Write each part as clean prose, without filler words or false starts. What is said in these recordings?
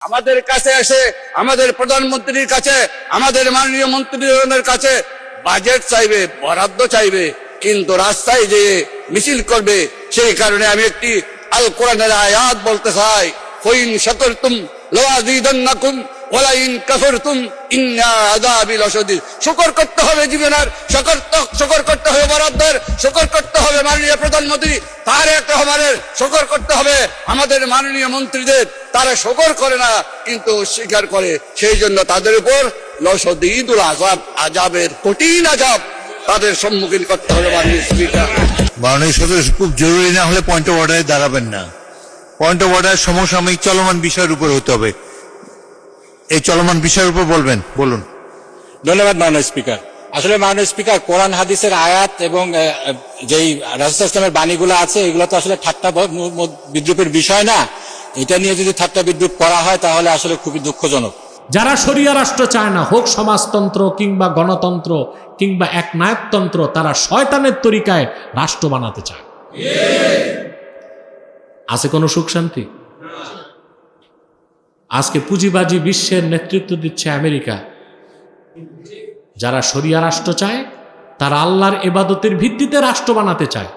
আমাদের কাছে এসে আমাদের প্রধানমন্ত্রীর কাছে, আমাদের মাননীয় মন্ত্রীদের কাছে বাজেট চাইবে, বরাদ্দ চাইবে, কিন্তু রাস্তায় যেয়ে মিছিল করবে। সেই কারণে আমি একটি আল কোরআনের আয়াত বলতে চাই, ফাইন শাকারতুম লাযীদান্নাকুম ওয়া লাইন কাফারতুম ইন্না আযাবি লাশাদীদ। শুকর করতে হবে জীবনের, শুকর করতে হবে বরাদ্দের, শুকর করতে হবে মাননীয় প্রধানমন্ত্রী তারেক রহমানের, শুকর করতে হবে আমাদের মাননীয় মন্ত্রীদের। তারা শুকর করে না কিন্তু স্বীকার করে, সেই জন্য তাদের উপর লাশাদীদুল আযাব, আযাবের কঠিন আযাব তাদের সম্মুখীন করতে হবে। মাননীয় স্পিকার, মাননীয় সদস্য, খুব জরুরি না হলে পয়েন্ট অফ অর্ডারে দাঁড়াবেন না। পয়েন্ট অফ অর্ডার সমসাময়িক চলমান বিষয়ের উপর হতে হবে। এই চলমান বিষয়ের উপর বলবেন, বলুন। ধন্যবাদ মাননীয় স্পিকার। আসলে মাননীয় স্পিকার, কোরআন হাদিসের আয়াত এবং যেই রাসূল ইসলামের বাণীগুলো আছে এগুলো তো আসলে ঠাট্টা বিদ্রুপের বিষয় না। এটা নিয়ে যদি ঠাট্টা বিদ্রুপ করা হয় তাহলে আসলে খুবই দুঃখজনক। যারা শরিয়া রাষ্ট্র চায় না, হোক সমাজতন্ত্র কিংবা গণতন্ত্র কিংবা একনায়কতন্ত্র, তারা শয়তানের তরিকায় রাষ্ট্র বানাতে চায়। আছে কোনো সুখ শান্তি? আজকে পুঁজিবাজি বিশ্বের নেতৃত্ব দিচ্ছে আমেরিকা। যারা শরিয়া রাষ্ট্র চায় তারা আল্লাহর ইবাদতের ভিত্তিতে রাষ্ট্র বানাতে চায়।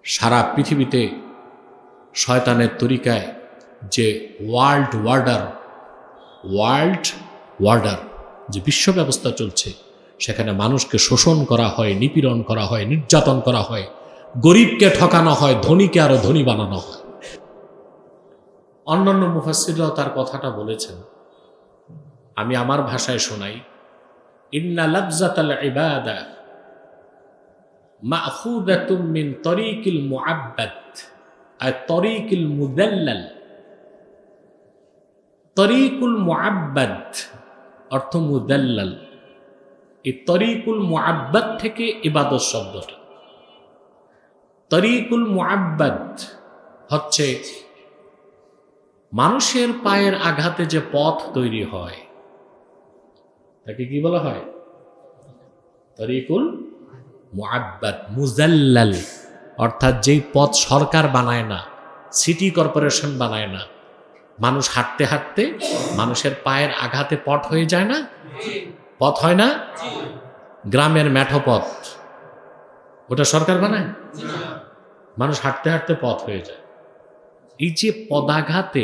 সারা পৃথিবীতে শয়তানের তরিকায় যে ওয়ার্ল্ড ওয়ার্ডার যে বিশ্ব ব্যবস্থা চলছে, সেখানে মানুষকে শোষণ করা হয়, নিপীড়ন করা হয়, নির্যাতন করা হয়, গরিবকে ঠকানো হয়, ধনীকে আরো ধনী বানানো হয়। অন্যান্য মুফাসসিররাও তার কথাটা বলেছেন, আমি আমার ভাষায় শোনাই। ইন্না লাবজাতাল ইবাদা মাখুদাতুম মিন তরিকিল মুআব্বাদ আয় তরিকিল মুদাল্লাল। তরিকুল মুআব্বাদ অর্থ মুদাল্লাল। এই তরিকুল মুআব্বাদ থেকে ইবাদত শব্দটা। তরিকুল মুআব্বাদ হচ্ছে মানুষের পায়ের আঘাতে যে পথ তৈরি হয় তাকে কি বলা হয়? তরিকুল মুআব্বাদ। মুজাল্লাল অর্থাৎ যেই পথ সরকার বানায় না, সিটি কর্পোরেশন বানায় না, মানুষ হাঁটতে হাঁটতে মানুষের পায়ের আঘাতে পথ হয়ে যায় না? পথ হয় না? গ্রামের মেঠো পথ, ওটা সরকার বানায়? মানুষ হাঁটতে হাঁটতে পথ হয়ে যায়। এই যে পদাঘাতে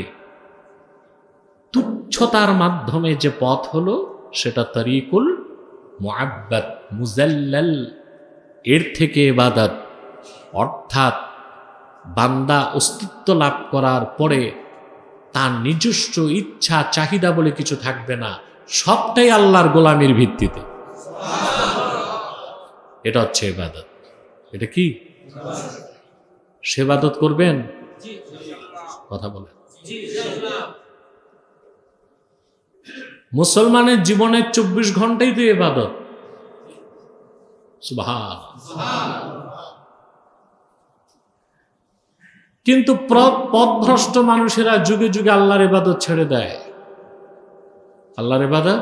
তুচ্ছতার মাধ্যমে যে পথ হলো, সেটা তরিকুল মুআব্বাদ মুজাল্লাল। এর থেকে ইবাদত, অর্থাৎ বান্দা অস্তিত্ব লাভ করার পরে তার নিজস্ব ইচ্ছা চাহিদা বলে কিছু থাকবে না, সবটাই আল্লাহর গোলামির ভিত্তিতে। এটা হচ্ছে ইবাদত। এটা কি সেবাদত করবেন? কথা বলেন। মুসলমানের জীবনের 24 ঘন্টাই তো ইবাদত। সুবহানাল্লাহ। কিন্তু পথভ্রষ্ট মানুষেরা যুগে যুগে আল্লাহর ইবাদত ছেড়ে দেয়। আল্লাহর ইবাদত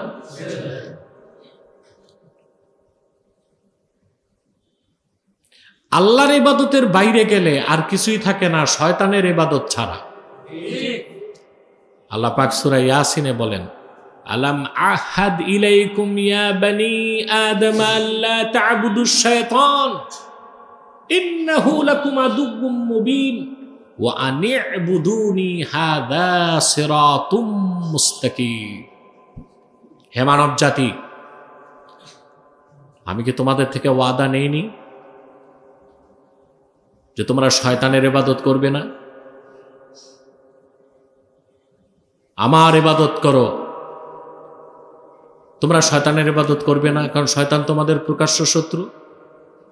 আল্লাহর ইবাদতের বাইরে গেলে আর কিছুই থাকে না শয়তানের ইবাদত ছাড়া। আল্লাহ পাক সূরা ইয়াসিনে বলেন, আলাম আহাদ ইলাইকুম ইয়া বনি আদম আল্লা তা'বুদুশ শাইতান ইন্নাহু লাকুম আদুউম মুবিন ওয়া আনি'বুদুনি হাযা সিরাতুম মুস্তাকিম। হে মানব জাতি, আমি কি তোমাদের থেকে ওয়াদা নেইনি যে তোমরা শয়তানের ইবাদত করবে না? আমার ইবাদত করো। তোমরা শয়তানের ইবাদত করবে না, কারণ শয়তান তোমাদের প্রকাশ্য শত্রু।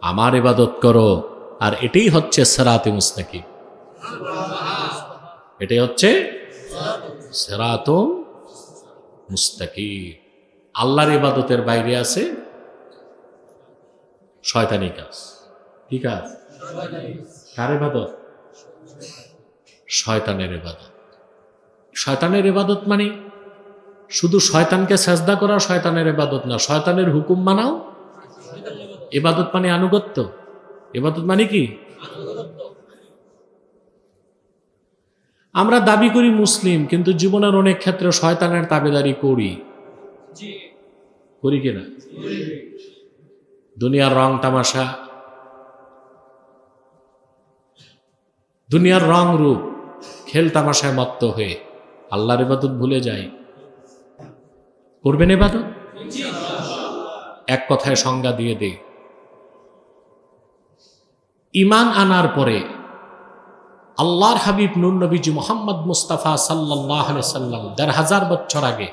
আমার ইবাদত করো, আর এটাই হচ্ছে সিরাতে মুস্তাকিম। এটাই হচ্ছে সিরাতুম মুস্তাকিম। আল্লাহর ইবাদতের বাইরে আছে শয়তানি কাজ। কি কাজ? কার ইবাদত? শয়তানের ইবাদত। শয়তানের ইবাদত মানে শুধু শয়তানকে সাজদা করা শয়তানের ইবাদত না, শয়তানের হুকুম মানাও ইবাদত মানে আনুগত্য। ইবাদত মানে কি? আমরা দাবি করি মুসলিম, কিন্তু জীবনের অনেক ক্ষেত্রে শয়তানের তাবেদারি করি কিনা? দুনিয়ার রং তামাশা, দুনিয়ার রং রূপ, খেল তামাশায় মত্ত হয়ে আল্লাহর ইবাদত ভুলে যাই। করবেন ইবাদত? এক কথায় সংজ্ঞা দিয়ে দেই, ঈমান আনার পরে আল্লাহর হাবিব নূর নবীজি মুহাম্মদ মুস্তাফা সাল্লাল্লাহু আলাইহি সাল্লাম ১৫০০ বছর আগে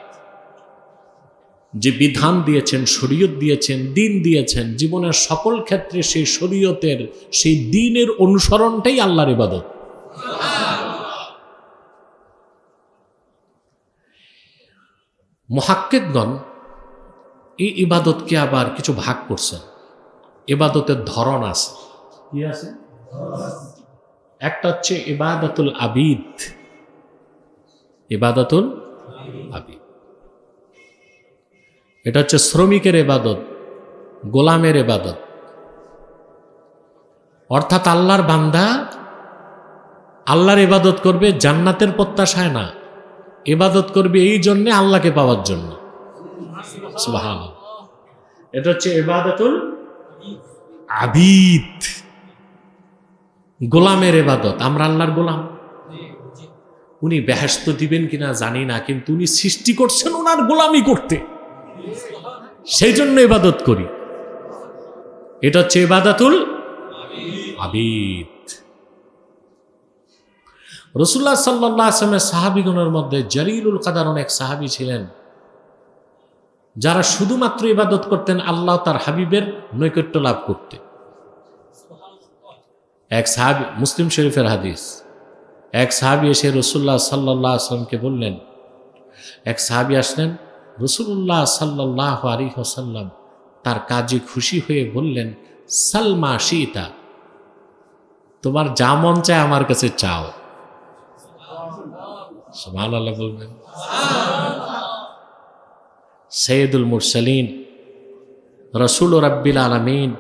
যে বিধান দিয়েছেন, শরীয়ত দিয়েছেন, দিন দিয়েছেন, জীবনের সকল ক্ষেত্রে সেই শরীয়তের, সেই দিনের অনুসরণটাই আল্লাহর ইবাদত। মুহাক্কিকগণ এই ইবাদতকে আবার কিছু ভাগ করছেন। ইবাদতের ধরন আছে, কি আছে? একটা হচ্ছে ইবাদাতুল আবিদ, ইবাদাতুল আবিদ, এটা হচ্ছে শ্রমিকের ইবাদত, গোলামের ইবাদত। অর্থাৎ আল্লাহর বান্দা আল্লাহর ইবাদত করবে জান্নাতের প্রত্যাশায় না, ইবাদত করবে এই জন্যে আল্লাহকে পাওয়ার জন্য। সুবহানাল্লাহ। এটা হচ্ছে ইবাদাতুল আবিদ, গোলামের ইবাদত। আমরা আল্লাহর গোলাম। উনি বেহেশত দিবেন কিনা জানি না, কিন্তু উনি সৃষ্টি করছেন ওনার গোলামি করতে, সেই জন্য ইবাদত করি। এটা হচ্ছে ইবাদাতুল আবিদ। রাসূলুল্লাহ সাল্লাল্লাহু আলাইহি ওয়াসাল্লামের সাহাবীগণের মধ্যে জলিলুল কদর অনেক সাহাবী ছিলেন, যারা শুধুমাত্র ইবাদত করতেন আল্লাহ তার হাবিবের নৈকট্য লাভ করতে। এক সাহাবী, মুসলিম শরীফের হাদিস, এক সাহাবী এসে রাসূলুল্লাহ সাল্লাল্লাহু আলাইহি ওয়াসাল্লামকে বললেন, এক সাহাবী আসলেন, রাসূলুল্লাহ সাল্লাল্লাহু আলাইহি ওয়াসাল্লাম তার কাজে খুশি হয়ে বললেন, সালমা শিতা, তোমার যা মন চায় আমার কাছে চাও। সুবহানাল্লাহ বলবেন। সৈয়দুল মুরসালিন, রাসূল রাব্বিল আলামিন,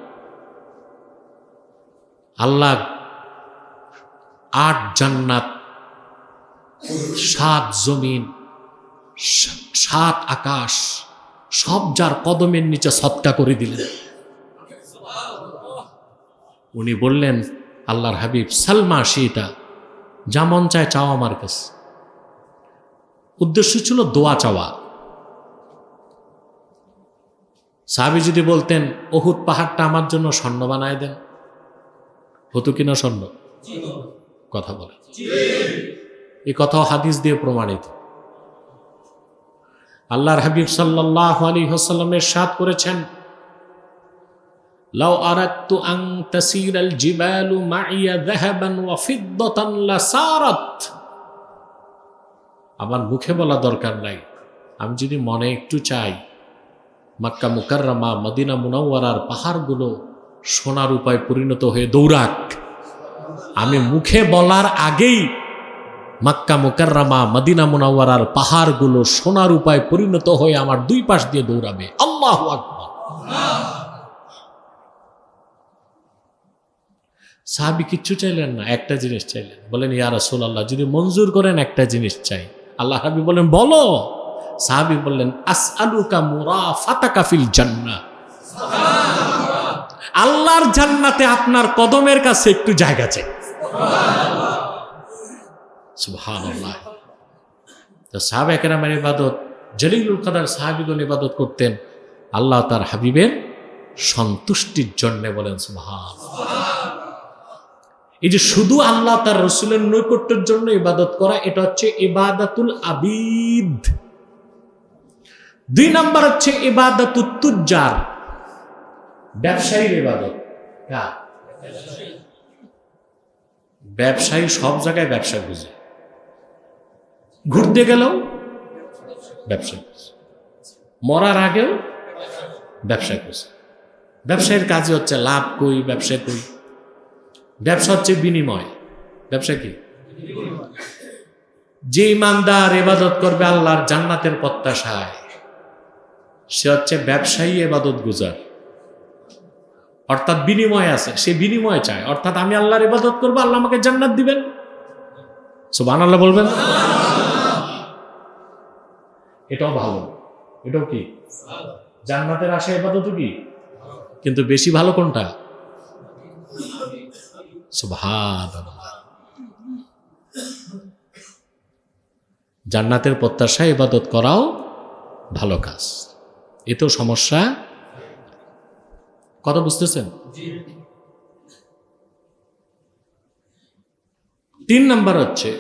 আল্লাহ ৮ জান্নাত, ৭ জমিন, ৭ আকাশ সব যার কদমের নিচে সৎকা করে দিলেন। উনি বললেন, আল্লাহর হাবিব, সালমা শিতা, যা মন চায় চাও আমার কাছে। উদ্দেশ্য ছিল দোয়া চাওয়া। সাহাবী যদি বলতেন, উহুদ পাহাড়টা আমার জন্য স্বর্ণ বানায় দেন, হতো কিনা স্বর্ণ? কথা বলে, এই কথাও হাদিস দিয়ে প্রমাণিত। আল্লাহর হাবিব সাল্লাল্লাহু আলাইহি ওয়াসাল্লাম ইরশাদ করেছেন, লাউ আরাদতু আন তাসিরাল জিবালু মাইয়া যাহাবান ওয়া ফিদ্দাতান লাসারাত। আমার মুখে বলা দরকার নাই, আমি যদি মনে একটু চাই মক্কা মুকাররমা মদিনা মুনাওয়ারার পাহাড়গুলো সোনার উপায় পরিণত হয়ে দৌড়াক, আমি মুখে বলার আগেই মক্কা মুকাররমা মদিনা মুনাওয়ারার পাহাড়গুলো সোনার উপায় পরিণত হয়ে আমার দুই পাশ দিয়ে দৌড়াবে। আল্লাহু আকবার। সাহাবী কিচ্ছু চাইলেন না, একটা জিনিস চাইলেন। বলেন, ইয়া রাসূলুল্লাহ, যদি মঞ্জুর করেন একটা জিনিস চাই। আল্লাহ হাবিব বলেন, বলো। সাহাবী বললেন, আসআলুকা মুরাফাতাকা ফিল জান্নাহ, আল্লাহর জান্নাতে আপনার কদমের কাছে একটু জায়গা চাই। সুবহানাল্লাহ। তো সাহাবা কেরামের ইবাদত, জলিলুল কদর সাহাবীগণ ইবাদত করতেন আল্লাহ তার হাবিবের সন্তুষ্টির জন্য। বলেন সুবহানাল্লাহ। এই যে শুধু আল্লাহ তার রসুলের নৈকট্যের জন্য ইবাদত করা, এটা হচ্ছে ইবাদাতুল আবিদ। ২ নাম্বার হচ্ছে ইবাদাতুত তুজ্জার, ব্যবসায়ীর ইবাদত। ব্যবসায়ী সব জায়গায় ব্যবসা বুঝে, ঘুরতে গেলেও ব্যবসা বুঝে, মরার আগেও ব্যবসা বুঝে। ব্যবসায়ীর কাজে হচ্ছে লাভ কই, ব্যবসা কই। ব্যবসা হচ্ছে বিনিময়। ব্যবসা কি? যে ইমানদার ইবাদত করবে আল্লাহর জান্নাতের প্রত্যাশায়, সে হচ্ছে ব্যবসায়ী ইবাদত গুজার। অর্থাৎ বিনিময় আছে, সে বিনিময় চায়। অর্থাৎ আমি আল্লাহর ইবাদত করবো, আল্লাহ আমাকে জান্নাত দিবেন। সুবহানাল্লাহ বলবেন। এটাও ভালো, এটাও কি জান্নাতের আশা ইবাদত কি, কিন্তু বেশি ভালো কোনটা? সুবহানাল্লাহ। জান্নাতের প্রত্যাশা ইবাদত করাও ভালো কাজ, এতেও সমস্যা। কথা বুঝতেছেন? 3 নাম্বার হচ্ছে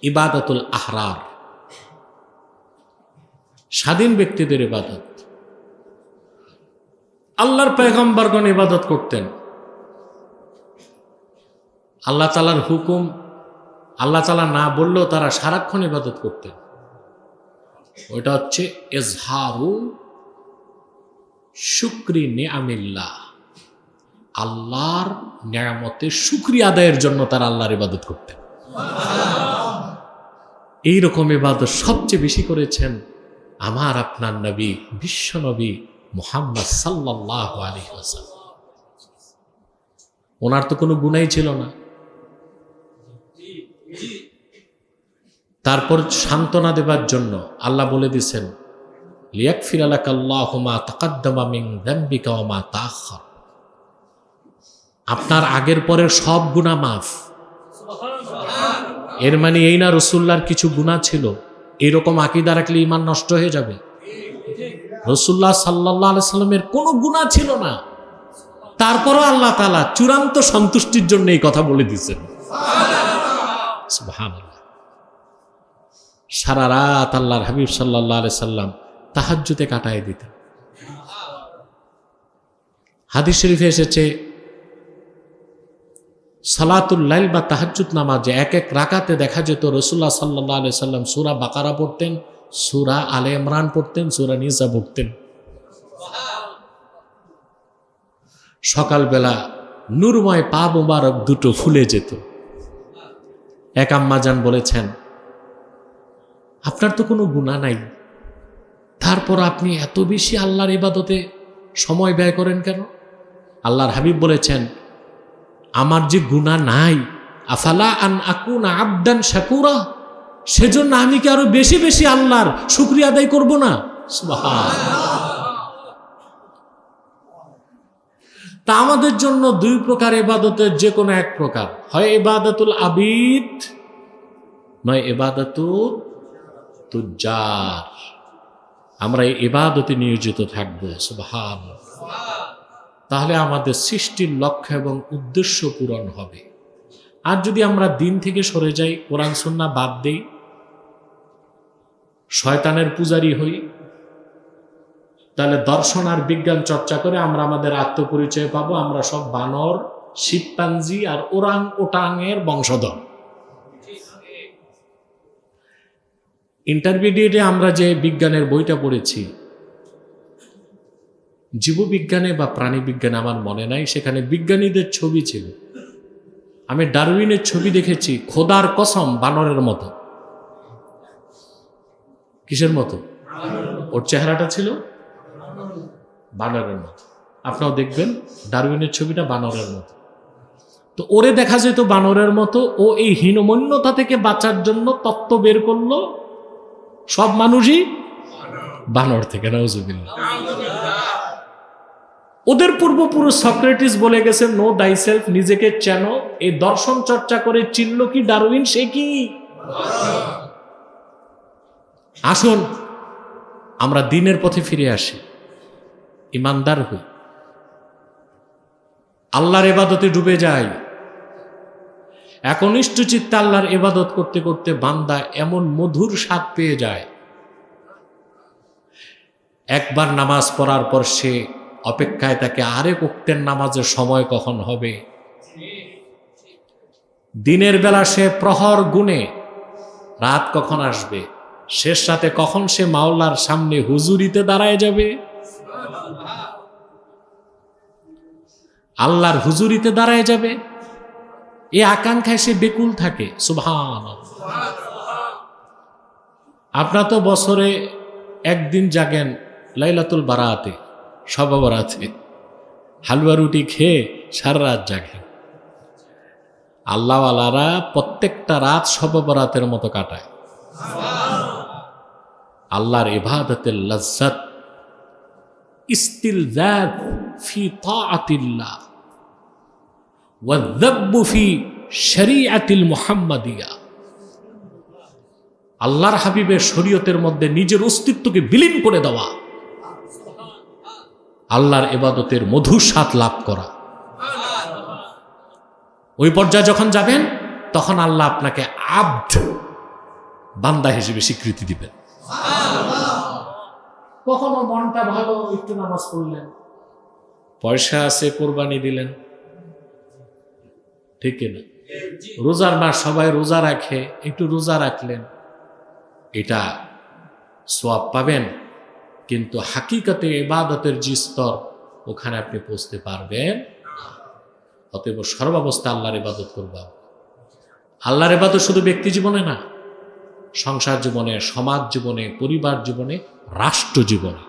ইবাদতুল আহরার, স্বাধীন ব্যক্তিদের ইবাদত। আল্লাহর পয়গম্বরগণ ইবাদত করতেন, আল্লাহ তাআলার হুকুম আল্লাহ তাআলা না বললেও তারা সারাক্ষণ ইবাদত করতেন। ওইটা হচ্ছে ইজহারু শুকরি নিআমিল্লাহ, আল্লাহর নিয়ামতের শুকরিয়া আদায়ের জন্য তারা আল্লাহর ইবাদত করতেন। এইরকম ইবাদত সবচেয়ে বেশি করেছেন আমার আপনার নবী, বিশ্ব নবী মুহাম্মদ সাল্লাল্লাহু আলাইহি ওয়াসাল্লাম। ওনার তো কোনো গুনাহই ছিল না, তারপর সান্ত্বনা দেবার জন্য আল্লাহ বলে দিয়েছেন লিয়াগফির লাকাল্লাহু মা তাকাদ্দামা মিন যামবিকা ওয়া মা তাআখার, আপনার আগের পরের সব গুনাহ মাফ। এর মানে এই না রাসূলুল্লাহর কিছু গুনাহ ছিল, এরকম আকীদা রাখলে ঈমান নষ্ট হয়ে যাবে। রাসূলুল্লাহ সাল্লাল্লাহু আলাইহি সাল্লামের কোনো গুনাহ ছিল না, তারপরও আল্লাহ তাআলা চূড়ান্ত সন্তুষ্টির জন্য এই কথা বলে দিয়েছেন। সুবহানাল্লাহ। সারা রাত আল্লাহর হাবিব সাল্লাল্লাহু আলাইহি সাল্লাম তাহাজ্জুদে কাটায় দিতেন। হাদিস শরীফে এসেছে সালাতুল লাইল বা তাহাজ্জুদ নামাজে এক এক রাকাতে দেখা যেত রাসূলুল্লাহ সাল্লাল্লাহু আলাইহি সাল্লাম সূরা বাকারা পড়তেন, সূরা আলে ইমরান পড়তেন, সূরা নিসা পড়তেন। সকালবেলা নূরময় পা মোবারক দুটো ফুলে যেত। এক আম্মাজান বলেছেন, আপনার তো কোনো গুনাহ নাই, তারপর আপনি এত বেশি আল্লাহর ইবাদতে সময় ব্যয় করেন কেন? আল্লাহর হাবিব বলেছেন, আমার যে গুনাহ নাই, আফালা আন আকুনা আবদান শাকুরা, সেজন্য আমি কি আরো বেশি বেশি আল্লাহর শুকরিয়া আদায় করব না? সুবহানাল্লাহ। তা আমাদের জন্য 2 প্রকার ইবাদতের যে কোনো এক প্রকার, হয় ইবাদতুল আবিদ, নয় ইবাদতুল তুজ্জার। আমরা এই ইবাদতে নিয়োজিত থাকবো। সুবহানাল্লাহ। তাহলে আমাদের সৃষ্টির লক্ষ্য এবং উদ্দেশ্য পূরণ হবে। আর যদি আমরা দিন থেকে সরে যাই, কোরআন সুন্নাহ বাদ দেই, শয়তানের পূজারী হই, তাহলে দর্শন আর বিজ্ঞান চর্চা করে আমরা আমাদের আত্মপরিচয় পাবো আমরা সব বানর, শিম্পাঞ্জি আর ওরাং ওটাংয়ের বংশধর। ইন্টারমিডিয়েটে আমরা যে বিজ্ঞানের বইটা পড়েছি, জীববিজ্ঞানে বা প্রাণী বিজ্ঞানে আমার মনে নাই, সেখানে বিজ্ঞানীদের ছবি ছিল। আমি ডারউইনের ছবি দেখেছি, খোদার কসম বানরের মতো। কিসের মতো? ওর চেহারাটা ছিল বানরের মতো। আপনারাও দেখবেন ডারউইনের ছবিটা বানরের মতো। তো ওরে দেখা যেত বানরের মতো। ও এই হীনমন্যতা থেকে বাঁচার জন্য তত্ত্ব বের করলো, সব মানুষই বানর থেকে। নাউজুবিল্লাহ। ওদের পূর্বপুরুষ সক্রেটিস বলে গেছে নো দাই সেলফ, নিজেকে চেনো। এই দর্শন চর্চা করে চিনল কি ডারউইন? সে কি? আসুন আমরা দিনের পথে ফিরে আসি, ইমানদার হই, আল্লাহর ইবাদতে ডুবে যাই। একনিষ্ঠ চিত্তে আল্লাহর ইবাদত করতে করতে বান্দা এমন মধুর স্বাদ পেয়ে যায়, একবার নামাজ পড়ার পর সে অপেক্ষায় থাকে আরেক ওয়াক্তের নামাজের সময় কখন হবে। দিনের বেলা সে প্রহর গুনে রাত কখন আসবে, শেষ রাতে কখন সে মাওলার সামনে হুজুরিতে দাঁড়ায় যাবে, আল্লাহর হুজুরিতে দাঁড়ায় যাবে, এই আকাঙ্ক্ষায় সে বেকুল থাকে। সুবহানাল্লাহ। আপনারা তো বছরে একদিন জাগেন লাইলাতুল বারাতে, শবে বরাতে, হালুয়া রুটি খেয়ে সারা রাত জাগেন। আল্লাহওয়ালারা প্রত্যেকটা রাত শবে বরাতের মতো কাটায়। আল্লাহর ইবাদতের লজ্জত, ইস্তিলজাজ ফি তাআতিল্লাহ ওয়া যাব্বু ফি শরীআতিল মুহাম্মাদিয়া। আল্লাহর হাবিবের শরীয়তের মধ্যে নিজের অস্তিত্বকে বিলীন করে দেওয়া, আল্লাহর ইবাদতের মধুর স্বাদ লাভ করা। ওই পর্যায়ে যখন যাবেন তখন আল্লাহ আপনাকে আব্দ, বান্দা হিসেবে স্বীকৃতি দিবেন। কখনো মনটা ভালো, একটু নামাজ পড়লেন, পয়সা আছে কোরবানি দিলেন, ঠিক কিনা? রোজার মাস সবাই রোজা রাখে, একটু রোজা রাখলেন, এটা সওয়াব পাবেন। কিন্তু হাকিকতে ইবাদতের যে স্তর, ওখানে আপনি পৌঁছতে পারবেন। অতএব সর্বাবস্থা আল্লাহর ইবাদত করবা। আল্লাহর ইবাদত শুধু ব্যক্তি জীবনে না, সংসার জীবনে, সমাজ জীবনে, পরিবার জীবনে, রাষ্ট্র জীবনে।